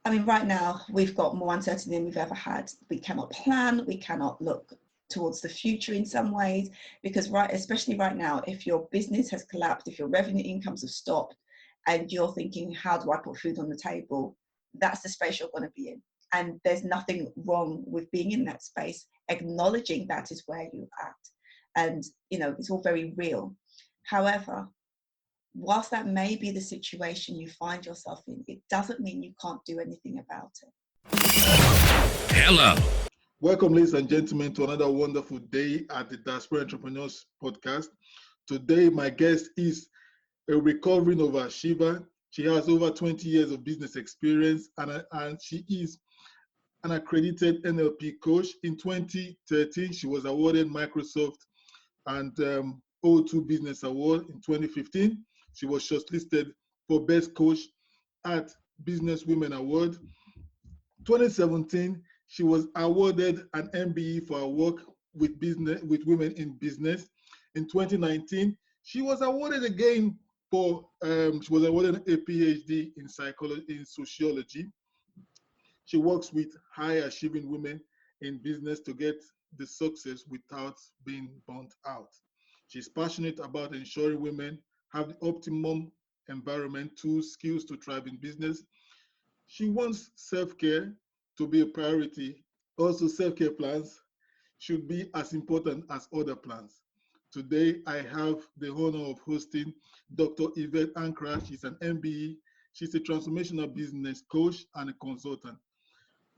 I mean, right now we've got more uncertainty than we've ever had. We cannot plan, we cannot look towards the future in some ways, because especially right now, if your business has collapsed, if your revenue incomes have stopped, and you're thinking, how do I put food on the table? That's the space you're going to be in. And there's nothing wrong with being in that space. Acknowledging that is where you're at. And, it's all very real. However, whilst that may be the situation you find yourself in, it doesn't mean you can't do anything about it. Hello. Welcome, ladies and gentlemen, to another wonderful day at the Diaspora Entrepreneurs Podcast. Today, my guest is a recovering overachiever. She has over 20 years of business experience, and she is an accredited NLP coach. In 2013, she was awarded Microsoft and O2 Business Award. In 2015, she was shortlisted for Best Coach at Business Women Award. 2017, she was awarded an MBE for her work with women in business. In 2019, she was awarded again she was awarded a PhD in sociology. She works with high achieving women in business to get the success without being burnt out. She's passionate about ensuring women have the optimum environment, tools, skills to thrive in business. She wants self-care to be a priority. Also, self-care plans should be as important as other plans. Today, I have the honor of hosting Dr. Yvette Ankrah. She's an MBE. She's a transformational business coach and a consultant.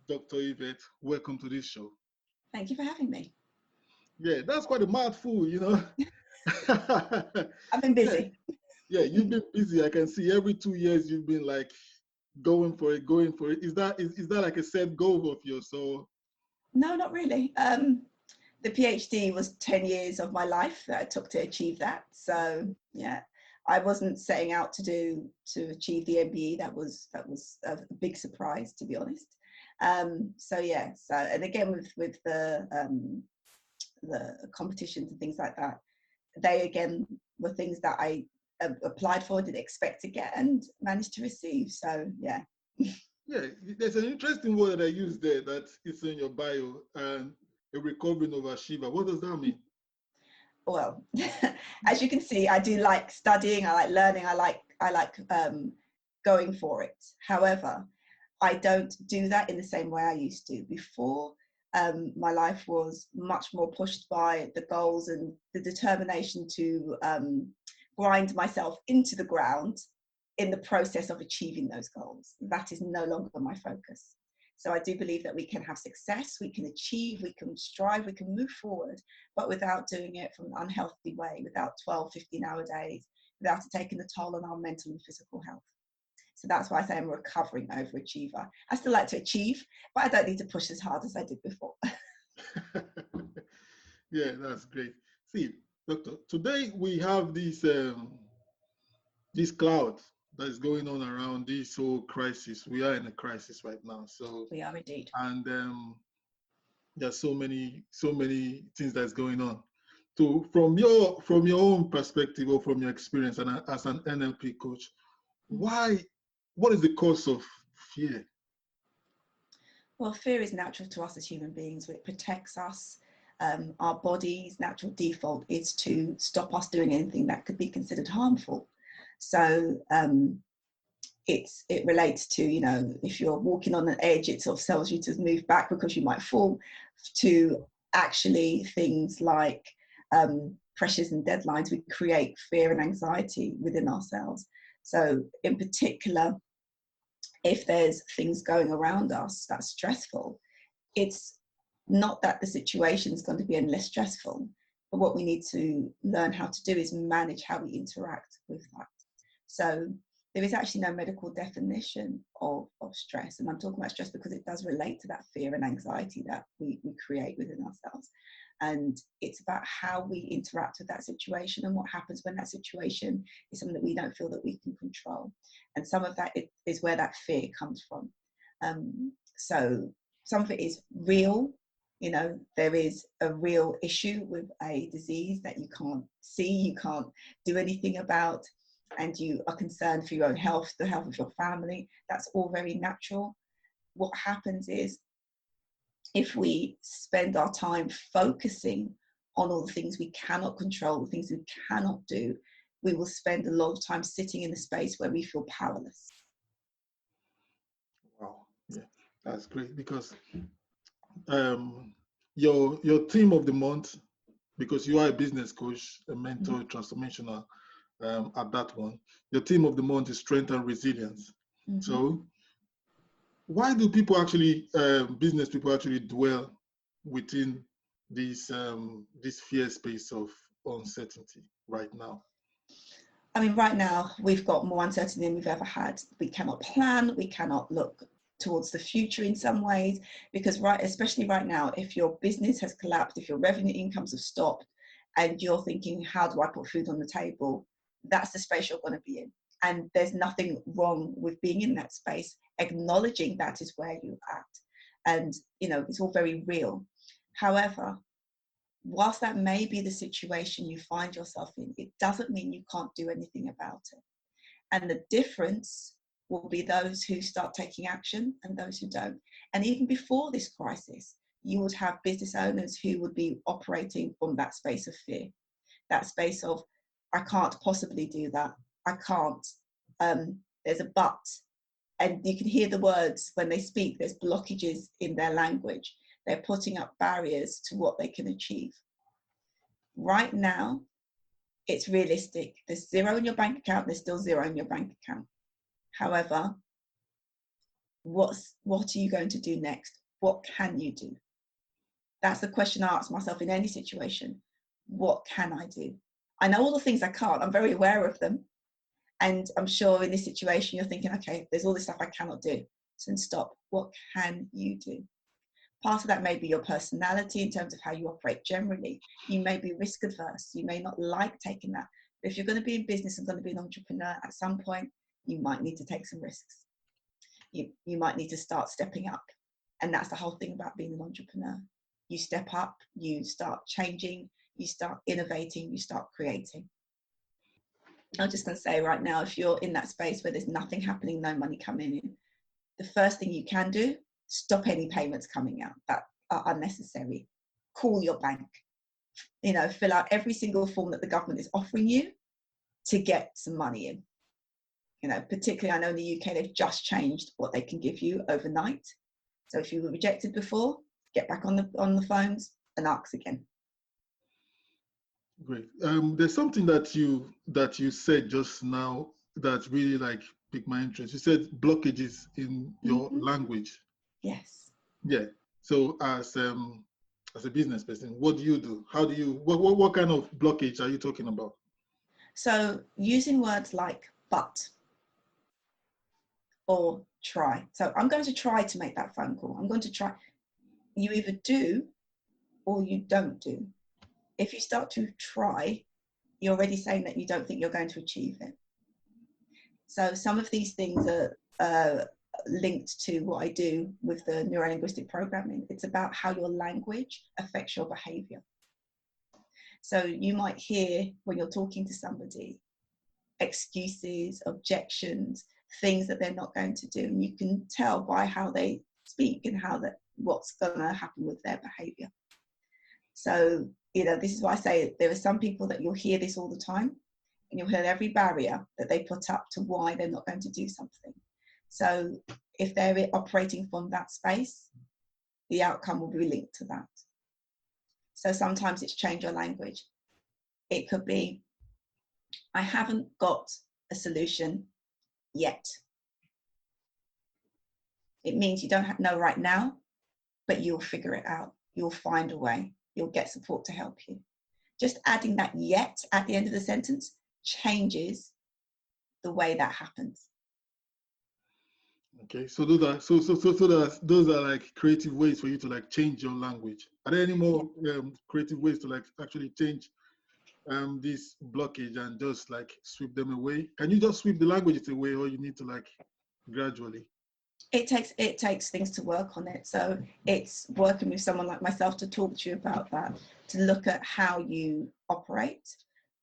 Dr. Yvette, welcome to this show. Thank you for having me. Yeah, that's quite a mouthful, I've been busy. Yeah, you've been busy. I can see every 2 years you've been like going for it. Is that like a set goal of yours? So No, not really. The PhD was 10 years of my life that it took to achieve that. So yeah, I wasn't setting out to achieve the MBE. That was a big surprise, to be honest. And again with the competitions and things like that, they again were things that I applied for, didn't expect to get, and managed to receive. So yeah. Yeah, there's an interesting word that I used there that is in your bio, and a recovering overachiever. What does that mean? Well, as you can see, I do like studying. I like learning. I like going for it. However, I don't do that in the same way I used to before. My life was much more pushed by the goals and the determination to grind myself into the ground in the process of achieving those goals. That is no longer my focus. So I do believe that we can have success, we can achieve, we can strive, we can move forward, but without doing it from an unhealthy way, without 12, 15-hour days, without it taking the toll on our mental and physical health. So that's why I say I'm a recovering overachiever. I still like to achieve, but I don't need to push as hard as I did before. Yeah, that's great. See, Doctor, today we have this cloud that is going on around this whole crisis. We are in a crisis right now. So We are indeed. And there's so many things that's going on. So from your own perspective or from your experience and as an NLP coach, what is the cause of fear? Well, fear is natural to us as human beings. It protects us. Our body's natural default is to stop us doing anything that could be considered harmful. So it relates to, if you're walking on an edge, it sort of tells you to move back because you might fall, to actually things like pressures and deadlines. We create fear and anxiety within ourselves. So in particular, if there's things going around us that's stressful, it's not that the situation is going to be any less stressful, but what we need to learn how to do is manage how we interact with that. So there is actually no medical definition of stress. And I'm talking about stress because it does relate to that fear and anxiety that we create within ourselves. And it's about how we interact with that situation and what happens when that situation is something that we don't feel that we can control. And some of that is where that fear comes from. So some of it is real. There is a real issue with a disease that you can't see, you can't do anything about, and you are concerned for your own health, the health of your family. That's all very natural. what happens is, if we spend our time focusing on all the things we cannot control, the things we cannot do, we will spend a lot of time sitting in a space where we feel powerless. Wow, yeah, that's great, because your theme of the month, because you are a business coach, a mentor, transformational, at that one, your theme of the month is strength and resilience. So why do people actually, business people actually dwell within this fear space of uncertainty right now? I mean, right now, we've got more uncertainty than we've ever had. We cannot plan, we cannot look towards the future in some ways, because especially right now, if your business has collapsed, if your revenue incomes have stopped, and you're thinking, how do I put food on the table? That's the space you're going to be in. And there's nothing wrong with being in that space, acknowledging that is where you're at. And, it's all very real. However, whilst that may be the situation you find yourself in, it doesn't mean you can't do anything about it. And the difference will be those who start taking action and those who don't. And even before this crisis, you would have business owners who would be operating from that space of fear, that space of, I can't possibly do that. I can't. There's a but. And you can hear the words when they speak, there's blockages in their language. They're putting up barriers to what they can achieve. Right now, it's realistic. There's zero in your bank account, there's still zero in your bank account. However, what are you going to do next? What can you do? That's the question I ask myself in any situation. What can I do? I know all the things I can't, I'm very aware of them. And I'm sure in this situation, you're thinking, okay, there's all this stuff I cannot do. So then stop. What can you do? Part of that may be your personality in terms of how you operate generally. You may be risk adverse. You may not like taking that. But if you're going to be in business and going to be an entrepreneur, at some point, you might need to take some risks. You might need to start stepping up. And that's the whole thing about being an entrepreneur. You step up, you start changing, you start innovating, you start creating. I'm just going to say right now, if you're in that space where there's nothing happening, no money coming in, the first thing you can do, stop any payments coming out that are unnecessary. Call your bank. Fill out every single form that the government is offering you to get some money in. Particularly, I know in the UK, they've just changed what they can give you overnight. So if you were rejected before, get back on the phones and ask again. Great. There's something that you said just now that really piqued my interest. You said blockages in your language. Yes. Yeah. So as a business person, what do you do? How do you? What kind of blockage are you talking about? So using words like but or try. So I'm going to try to make that phone call. I'm going to try. You either do or you don't do. If you start to try, you're already saying that you don't think you're going to achieve it. So some of these things are linked to what I do with the neurolinguistic programming. It's about how your language affects your behavior. So you might hear when you're talking to somebody, excuses, objections, things that they're not going to do. And you can tell by how they speak and what's going to happen with their behavior. So, this is why I say there are some people that you'll hear this all the time, and you'll hear every barrier that they put up to why they're not going to do something. So if they're operating from that space, the outcome will be linked to that. So sometimes it's change your language. It could be, I haven't got a solution yet. It means you don't know right now, but you'll figure it out. You'll find a way. You'll get support to help you. Just adding that yet at the end of the sentence changes the way that happens. Okay, so those are like creative ways for you to change your language. Are there any more creative ways to actually change this blockage and just sweep them away? Can you just sweep the languages away, or you need to gradually? It takes things to work on it. So it's working with someone like myself to talk to you about that, to look at how you operate,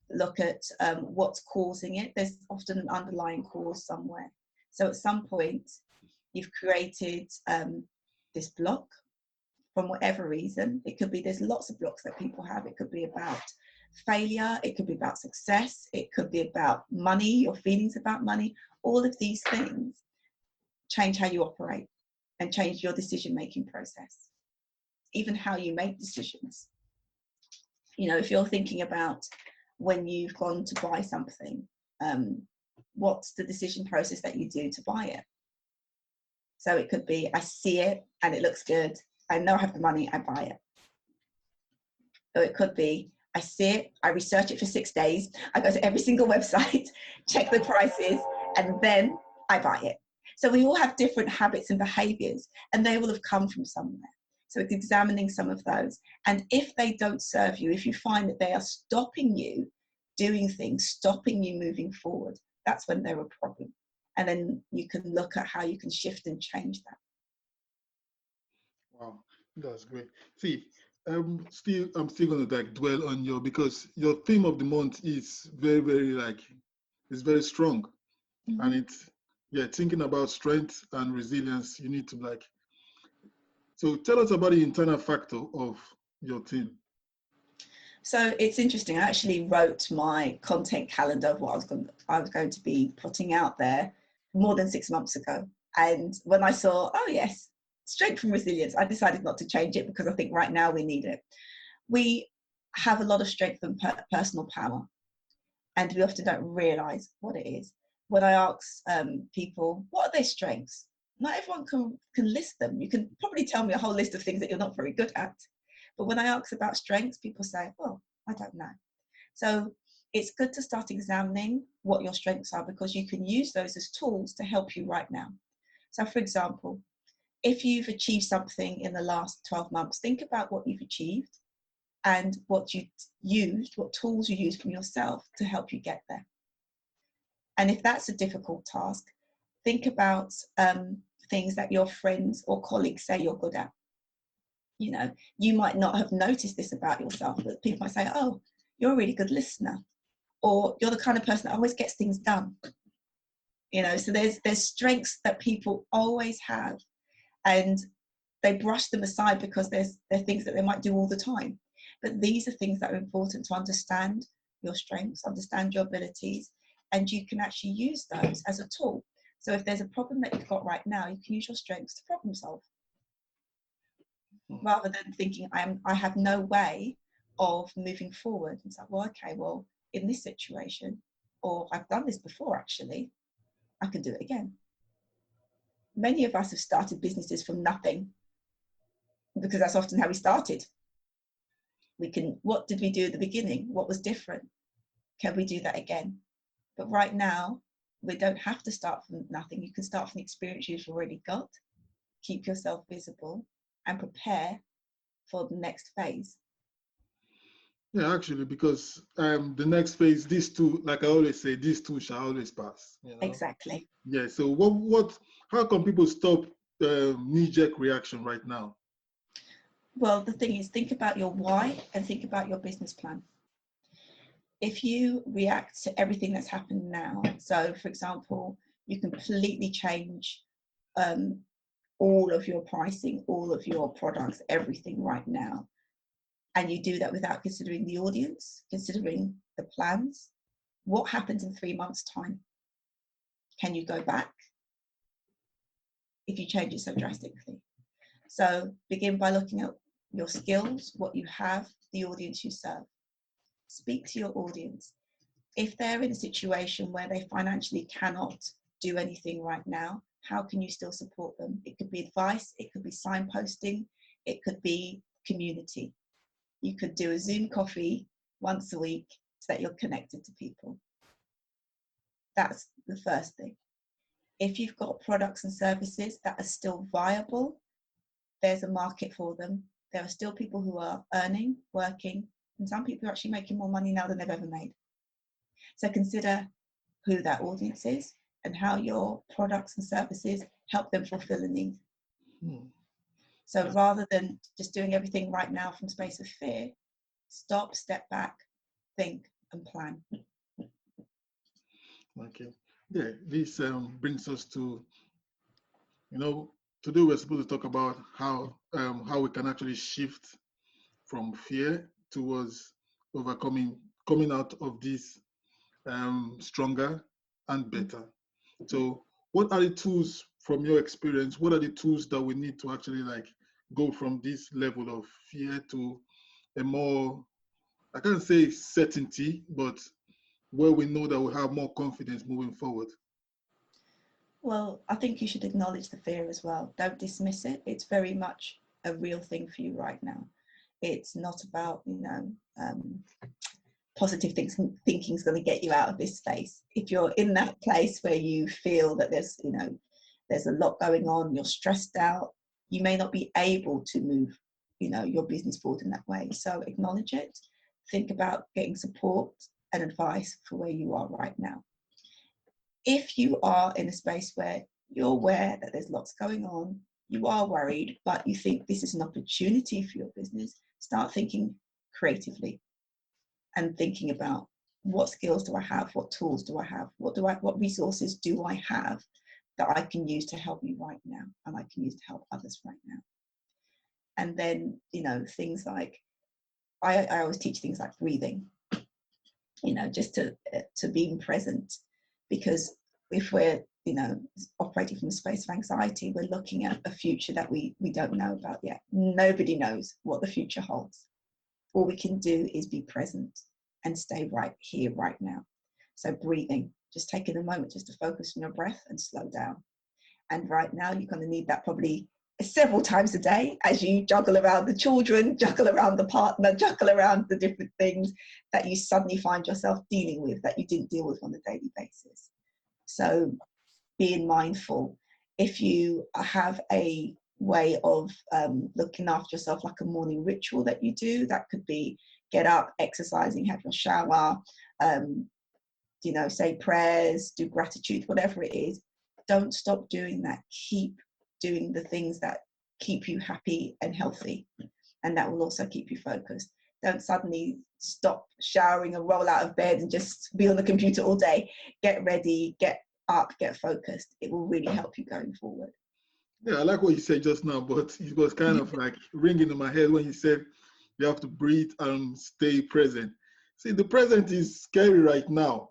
look at what's causing it. There's often an underlying cause somewhere. So at some point, you've created this block from whatever reason. It could be, there's lots of blocks that people have. It could be about failure, it could be about success, it could be about money, your feelings about money. All of these things change how you operate and change your decision-making process, even how you make decisions. You know, if you're thinking about when you've gone to buy something, what's the decision process that you do to buy it? So it could be, I see it and it looks good, I know I have the money, I buy it. Or it could be, I see it, I research it for 6 days, I go to every single website, check the prices, and then I buy it. So we all have different habits and behaviors, and they will have come from somewhere. So it's examining some of those. And if they don't serve you, if you find that they are stopping you doing things, stopping you moving forward, that's when they're a problem. And then you can look at how you can shift and change that. Wow, that's great. See, I'm still going to dwell on because your theme of the month is very it's very strong. Mm-hmm. And it's thinking about strength and resilience. You need to so tell us about the internal factor of your team. So it's interesting. I actually wrote my content calendar of what I was going to be putting out there more than 6 months ago. And when I saw, oh yes, strength and resilience, I decided not to change it because I think right now we need it. We have a lot of strength and personal power, and we often don't realize what it is. When I ask people, what are their strengths? Not everyone can list them. You can probably tell me a whole list of things that you're not very good at. But when I ask about strengths, people say, well, I don't know. So it's good to start examining what your strengths are, because you can use those as tools to help you right now. So for example, if you've achieved something in the last 12 months, think about what you've achieved and what you used, what tools you used from yourself to help you get there. And if that's a difficult task, think about things that your friends or colleagues say you're good at. You know, you might not have noticed this about yourself, but people might say, oh, you're a really good listener, or you're the kind of person that always gets things done. You know, so there's strengths that people always have, and they brush them aside because they're things that they might do all the time. But these are things that are important to understand your strengths, understand your abilities, and you can actually use those as a tool. So if there's a problem that you've got right now, you can use your strengths to problem solve, rather than thinking I have no way of moving forward. It's like, well, okay, well, in this situation, or I've done this before, actually, I can do it again. Many of us have started businesses from nothing, because that's often how we started. What did we do at the beginning? What was different? Can we do that again? But right now, we don't have to start from nothing. You can start from the experience you've already got, keep yourself visible, and prepare for the next phase. Yeah, actually, because the next phase, these two, like I always say, these two shall always pass. You know? Exactly. Yeah. So how can people stop knee-jerk reaction right now? Well, the thing is, think about your why and think about your business plan. If you react to everything that's happened now, so for example, you completely change all of your pricing, all of your products, everything right now, and you do that without considering the audience, considering the plans, what happens in 3 months' time? Can you go back if you change it so drastically? So begin by looking at your skills, what you have, the audience you serve. Speak to your audience. If they're in a situation where they financially cannot do anything right now, how can you still support them? It could be advice, it could be signposting, it could be community. You could do a Zoom coffee once a week so that you're connected to people. That's the first thing. If you've got products and services that are still viable, there's a market for them. There are still people who are earning, working, and some people are actually making more money now than they've ever made. So consider who that audience is and how your products and services help them fulfill a need. So rather than just doing everything right now from space of fear, stop, step back, think and plan. Okay. Yeah, this brings us to Today we're supposed to talk about how we can actually shift from fear towards coming out of this stronger and better. So what are the tools from your experience? What are the tools that we need to actually go from this level of fear to a more, I can't say certainty, but where we know that we have more confidence moving forward? Well, I think you should acknowledge the fear as well. Don't dismiss it. It's very much a real thing for you right now. It's not about, positive thinking is going to get you out of this space. If you're in that place where you feel that there's a lot going on, you're stressed out, you may not be able to move, your business forward in that way. So acknowledge it. Think about getting support and advice for where you are right now. If you are in a space where you're aware that there's lots going on, you are worried, but you think this is an opportunity for your business, start thinking creatively and thinking about what skills do I have, what tools do I have, what resources do I have that I can use to help you right now and I can use to help others right now. And then, things like, I always teach things like breathing, just to being present. Because if we're, operating from a space of anxiety, we're looking at a future that we don't know about yet. Nobody knows what the future holds. All we can do is be present and stay right here, right now. So breathing, just taking a moment just to focus on your breath and slow down. And right now, you're going to need that probably several times a day as you juggle around the children, juggle around the partner, juggle around the different things that you suddenly find yourself dealing with that you didn't deal with on a daily basis. So being mindful. If you have a way of looking after yourself, like a morning ritual that you do, that could be get up, exercising, have your shower, say prayers, do gratitude, whatever it is. Don't stop doing that. Keep doing the things that keep you happy and healthy, and that will also keep you focused. Don't suddenly stop showering and roll out of bed and just be on the computer all day. Get ready, get up, get focused. It will really help you going forward. Yeah, I like what you said just now, but it was kind of like ringing in my head when you said you have to breathe and stay present. See, the present is scary right now.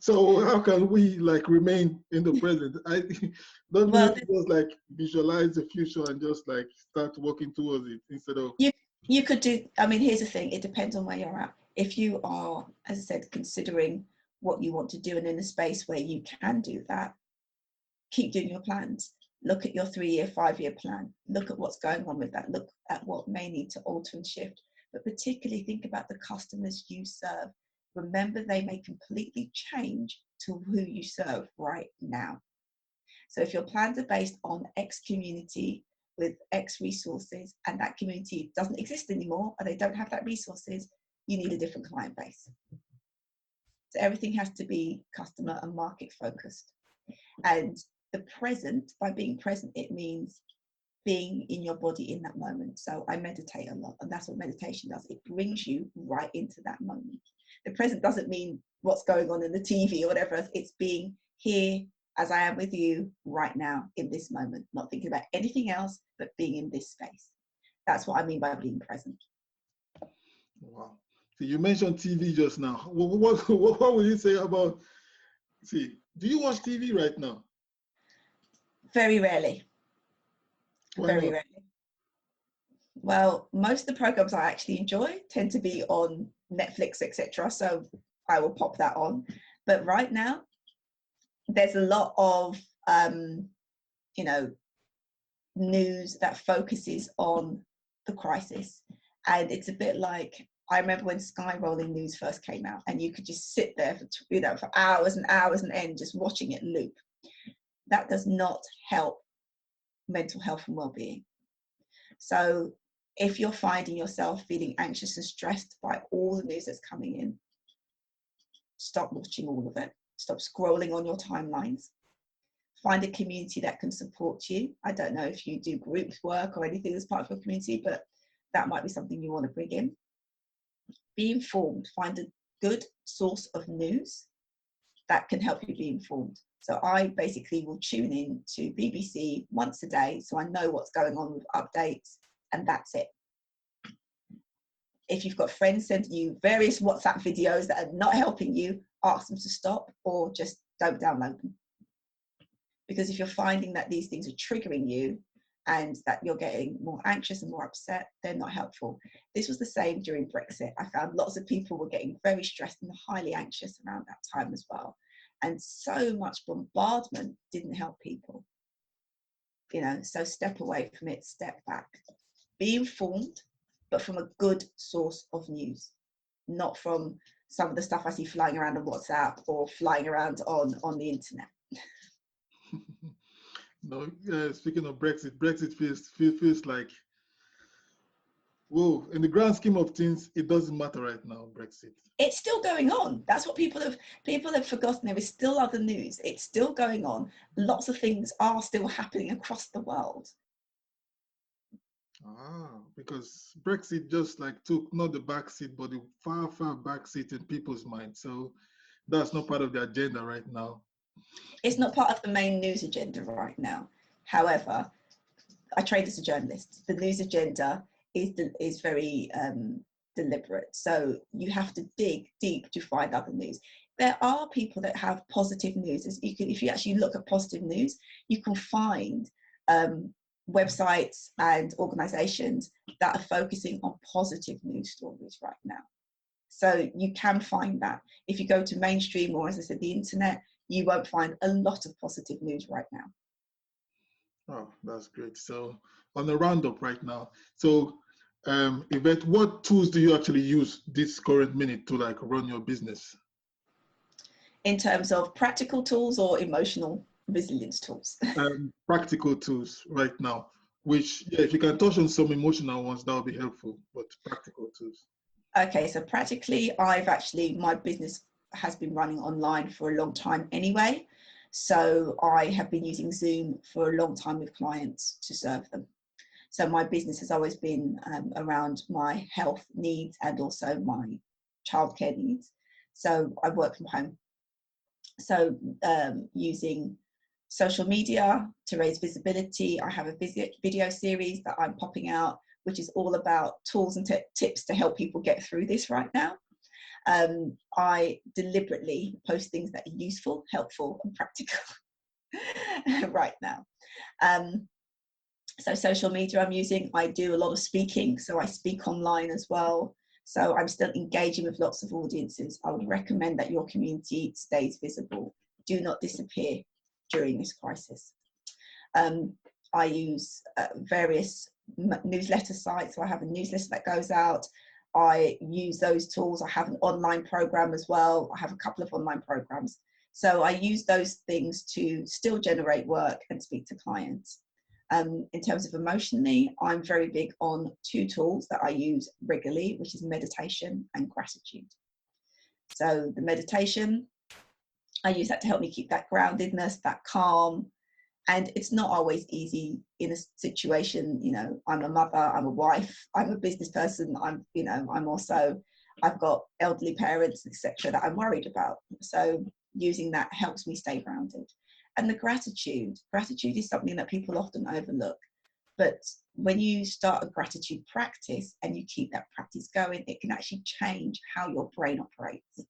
So how can we remain in the present? I don't just visualize the future and just start working towards it instead of. You could do. I mean, here's the thing. It depends on where you're at. If you are, as I said, considering what you want to do and in a space where you can do that, keep doing your plans. Look at your 3-year, 5-year plan. Look at what's going on with that. Look at what may need to alter and shift. But particularly think about the customers you serve. Remember, they may completely change to who you serve right now. So if your plans are based on X community with X resources and that community doesn't exist anymore or they don't have that resources, you need a different client base. So everything has to be customer and market focused. And the present, by being present, it means being in your body in that moment. So I meditate a lot, and that's what meditation does. It brings you right into that moment. The present doesn't mean what's going on in the TV or whatever. It's being here as I am with you right now in this moment, not thinking about anything else, but being in this space. That's what I mean by being present. Wow. So you mentioned TV just now. What would you say about, do you watch TV right now? Very rarely. Very rarely. Well, most of the programs I actually enjoy tend to be on Netflix, etc. So I will pop that on. But right now, there's a lot of, news that focuses on the crisis. And it's a bit like, I remember when Sky Rolling News first came out and you could just sit there for hours and hours and end just watching it loop. That does not help mental health and well-being. So if you're finding yourself feeling anxious and stressed by all the news that's coming in, stop watching all of it. Stop scrolling on your timelines. Find a community that can support you. I don't know if you do group work or anything as part of your community, but that might be something you want to bring in. Be informed. Find a good source of news that can help you be informed. So I basically will tune in to BBC once a day, so I know what's going on with updates, and that's it. If you've got friends sending you various WhatsApp videos that are not helping you, ask them to stop or just don't download them. Because if you're finding that these things are triggering you and that you're getting more anxious and more upset, they're not helpful. This was the same during Brexit. I found lots of people were getting very stressed and highly anxious around that time as well. And so much bombardment didn't help people. You know, so step away from it, step back. Be informed, but from a good source of news, not from some of the stuff I see flying around on WhatsApp or flying around on the internet. No, speaking of Brexit feels like, whoa, in the grand scheme of things, it doesn't matter right now, Brexit. It's still going on. That's what people have forgotten. There is still other news. It's still going on. Lots of things are still happening across the world. Because Brexit just like took not the back seat, but the far back seat in people's minds. So that's not part of the agenda right now. It's not part of the main news agenda right now. However, I trade as a journalist. The news agenda is very deliberate. So you have to dig deep to find other news. There are people that have positive news. If you actually look at positive news, you can find websites and organizations that are focusing on positive news stories right now. So you can find that. If you go to mainstream, or as I said, the internet, you won't find a lot of positive news right now. Oh, that's great. So on the roundup right now, so Yvette, what tools do you actually use this current minute to like run your business? In terms of practical tools or emotional resilience tools? Practical tools right now, which, yeah, if you can touch on some emotional ones, that would be helpful, but practical tools. Okay, so practically, my business has been running online for a long time anyway. So I have been using Zoom for a long time with clients to serve them. So my business has always been around my health needs and also my childcare needs. So I work from home. So using social media to raise visibility. I have a video series that I'm popping out, which is all about tools and tips to help people get through this right now. I deliberately post things that are useful, helpful, and practical right now. So social media I'm using. I do a lot of speaking, so I speak online as well. So I'm still engaging with lots of audiences. I would recommend that your community stays visible. Do not disappear during this crisis. I use various newsletter sites. So I have a newsletter that goes out. I use those tools. I have an online program as well. I have a couple of online programs. So I use those things to still generate work and speak to clients. In terms of emotionally, I'm very big on two tools that I use regularly, which is meditation and gratitude. So the meditation, I use that to help me keep that groundedness, that calm. And it's not always easy in a situation, you know, I'm a mother, I'm a wife, I'm a business person, I've got elderly parents, etc., that I'm worried about. So using that helps me stay grounded. And the gratitude is something that people often overlook. But when you start a gratitude practice and you keep that practice going, it can actually change how your brain operates.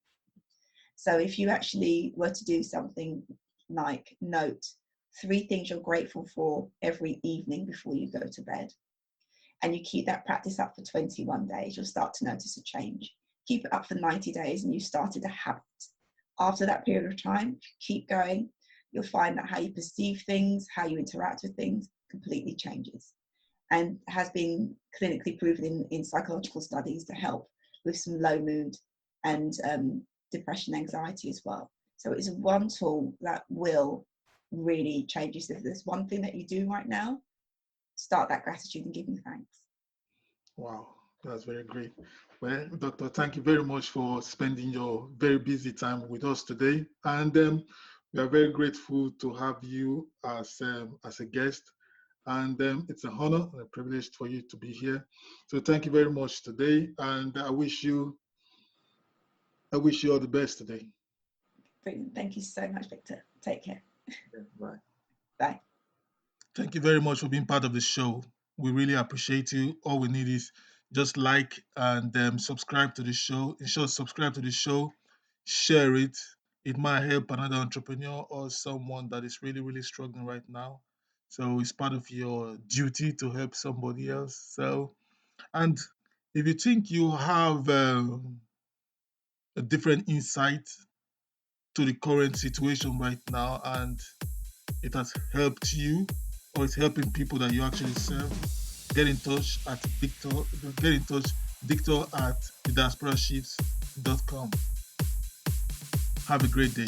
So if you actually were to do something like note 3 things you're grateful for every evening before you go to bed, and you keep that practice up for 21 days, you'll start to notice a change. Keep it up for 90 days and you started a habit. After that period of time, keep going, you'll find that how you perceive things, how you interact with things completely changes, and has been clinically proven in psychological studies to help with some low mood and depression, anxiety as well. So it's one tool that will really change you. So if there's one thing that you do right now, start that gratitude and giving thanks. Wow, that's very great. Well, Doctor, thank you very much for spending your very busy time with us today. And we are very grateful to have you as a guest. And it's an honor and a privilege for you to be here. So thank you very much today. And I wish you all the best today. Brilliant. Thank you so much, Victor. Take care. Bye. Bye. Thank you very much for being part of the show. We really appreciate you. All we need is just like and subscribe to the show. In short, subscribe to the show, share it. It might help another entrepreneur or someone that is really, really struggling right now. So it's part of your duty to help somebody else. So, and if you think you have a different insight to the current situation right now and it has helped you or it's helping people that you actually serve, get in touch at Victor at thediasporashifts.com. Have a great day.